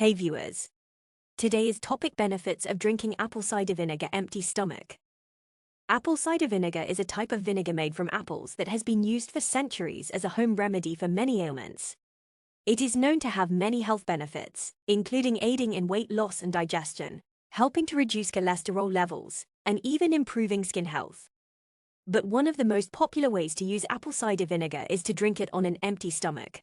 Hey viewers, today's topic: benefits of drinking apple cider vinegar empty stomach. Apple cider vinegar is a type of vinegar made from apples that has been used for centuries as a home remedy for many ailments. It is known to have many health benefits, including aiding in weight loss and digestion, helping to reduce cholesterol levels, and even improving skin health. But one of the most popular ways to use apple cider vinegar is to drink it on an empty stomach.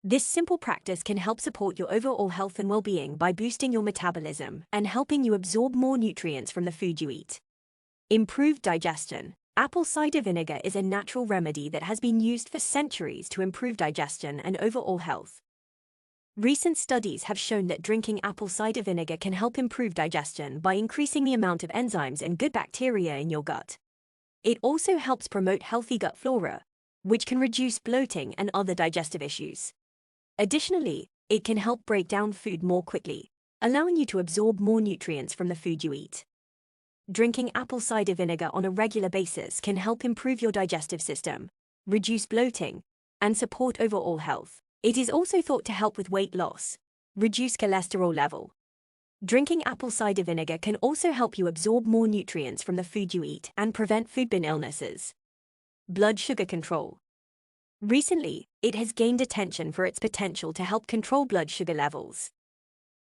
This simple practice can help support your overall health and well-being by boosting your metabolism and helping you absorb more nutrients from the food you eat. Improved digestion. Apple cider vinegar is a natural remedy that has been used for centuries to improve digestion and overall health. Recent studies have shown that drinking apple cider vinegar can help improve digestion by increasing the amount of enzymes and good bacteria in your gut. It also helps promote healthy gut flora, which can reduce bloating and other digestive issues. Additionally, it can help break down food more quickly, allowing you to absorb more nutrients from the food you eat. Drinking apple cider vinegar on a regular basis can help improve your digestive system, reduce bloating, and support overall health. It is also thought to help with weight loss, reduce cholesterol level. Drinking apple cider vinegar can also help you absorb more nutrients from the food you eat and prevent foodborne illnesses. Blood sugar control. Recently, it has gained attention for its potential to help control blood sugar levels.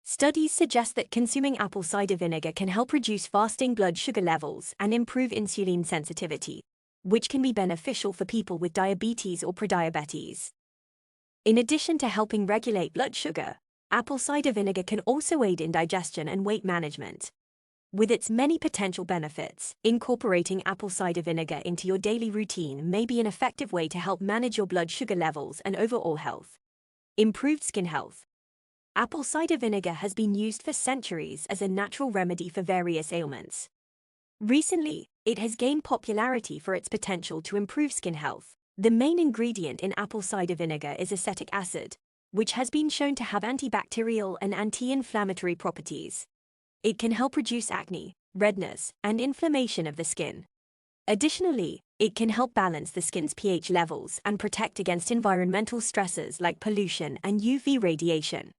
Studies suggest that consuming apple cider vinegar can help reduce fasting blood sugar levels and improve insulin sensitivity, which can be beneficial for people with diabetes or prediabetes. In addition to helping regulate blood sugar, apple cider vinegar can also aid in digestion and weight management. With its many potential benefits, incorporating apple cider vinegar into your daily routine may be an effective way to help manage your blood sugar levels and overall health. Improved skin health. Apple cider vinegar has been used for centuries as a natural remedy for various ailments. Recently, it has gained popularity for its potential to improve skin health. The main ingredient in apple cider vinegar is acetic acid, which has been shown to have antibacterial and anti-inflammatory properties. It can help reduce acne, redness, and inflammation of the skin. Additionally, it can help balance the skin's pH levels and protect against environmental stresses like pollution and UV radiation.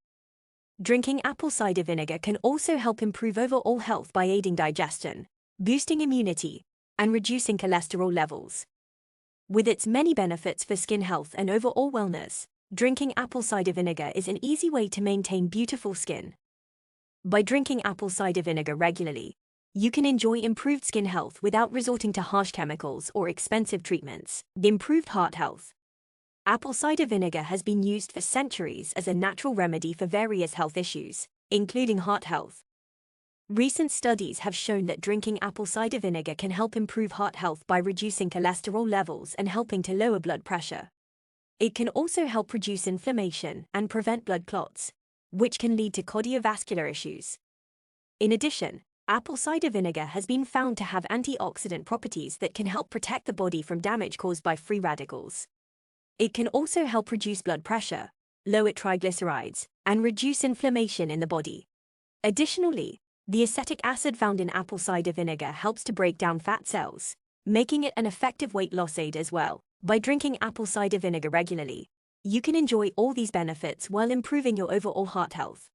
Drinking apple cider vinegar can also help improve overall health by aiding digestion, boosting immunity, and reducing cholesterol levels. With its many benefits for skin health and overall wellness, drinking apple cider vinegar is an easy way to maintain beautiful skin. By drinking apple cider vinegar regularly, you can enjoy improved skin health without resorting to harsh chemicals or expensive treatments. Improved heart health. Apple cider vinegar has been used for centuries as a natural remedy for various health issues, including heart health. Recent studies have shown that drinking apple cider vinegar can help improve heart health by reducing cholesterol levels and helping to lower blood pressure. It can also help reduce inflammation and prevent blood clots, which can lead to cardiovascular issues. In addition, apple cider vinegar has been found to have antioxidant properties that can help protect the body from damage caused by free radicals. It can also help reduce blood pressure, lower triglycerides, and reduce inflammation in the body. Additionally, the acetic acid found in apple cider vinegar helps to break down fat cells, making it an effective weight loss aid as well. By drinking apple cider vinegar regularly, you can enjoy all these benefits while improving your overall heart health.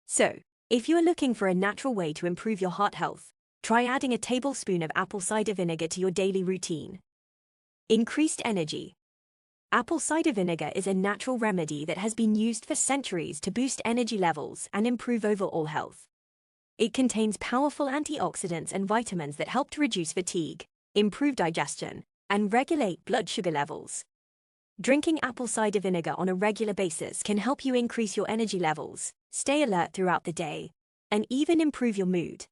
So, if you are looking for a natural way to improve your heart health, try adding a tablespoon of apple cider vinegar to your daily routine. Increased energy. Apple cider vinegar is a natural remedy that has been used for centuries to boost energy levels and improve overall health. It contains powerful antioxidants and vitamins that help to reduce fatigue, improve digestion, and regulate blood sugar levels. Drinking apple cider vinegar on a regular basis can help you increase your energy levels, stay alert throughout the day, and even improve your mood.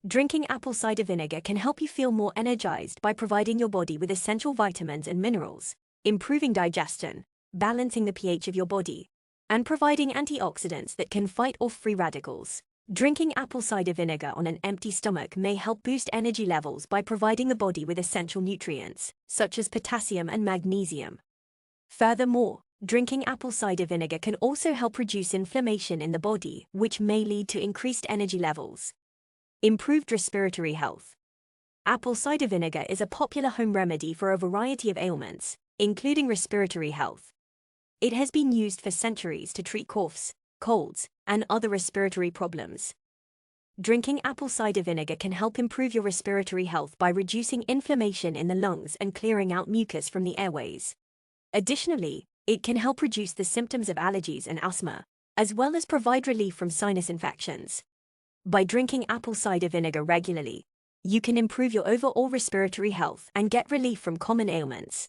Drinking apple cider vinegar can help you feel more energized by providing your body with essential vitamins and minerals, improving digestion, balancing the pH of your body, and providing antioxidants that can fight off free radicals. Drinking apple cider vinegar on an empty stomach may help boost energy levels by providing the body with essential nutrients, such as potassium and magnesium. Furthermore, drinking apple cider vinegar can also help reduce inflammation in the body, which may lead to increased energy levels. Improved respiratory health. Apple cider vinegar is a popular home remedy for a variety of ailments, including respiratory health. It has been used for centuries to treat coughs, colds, and other respiratory problems. Drinking apple cider vinegar can help improve your respiratory health by reducing inflammation in the lungs and clearing out mucus from the airways. Additionally, it can help reduce the symptoms of allergies and asthma, as well as provide relief from sinus infections. By drinking apple cider vinegar regularly, you can improve your overall respiratory health and get relief from common ailments.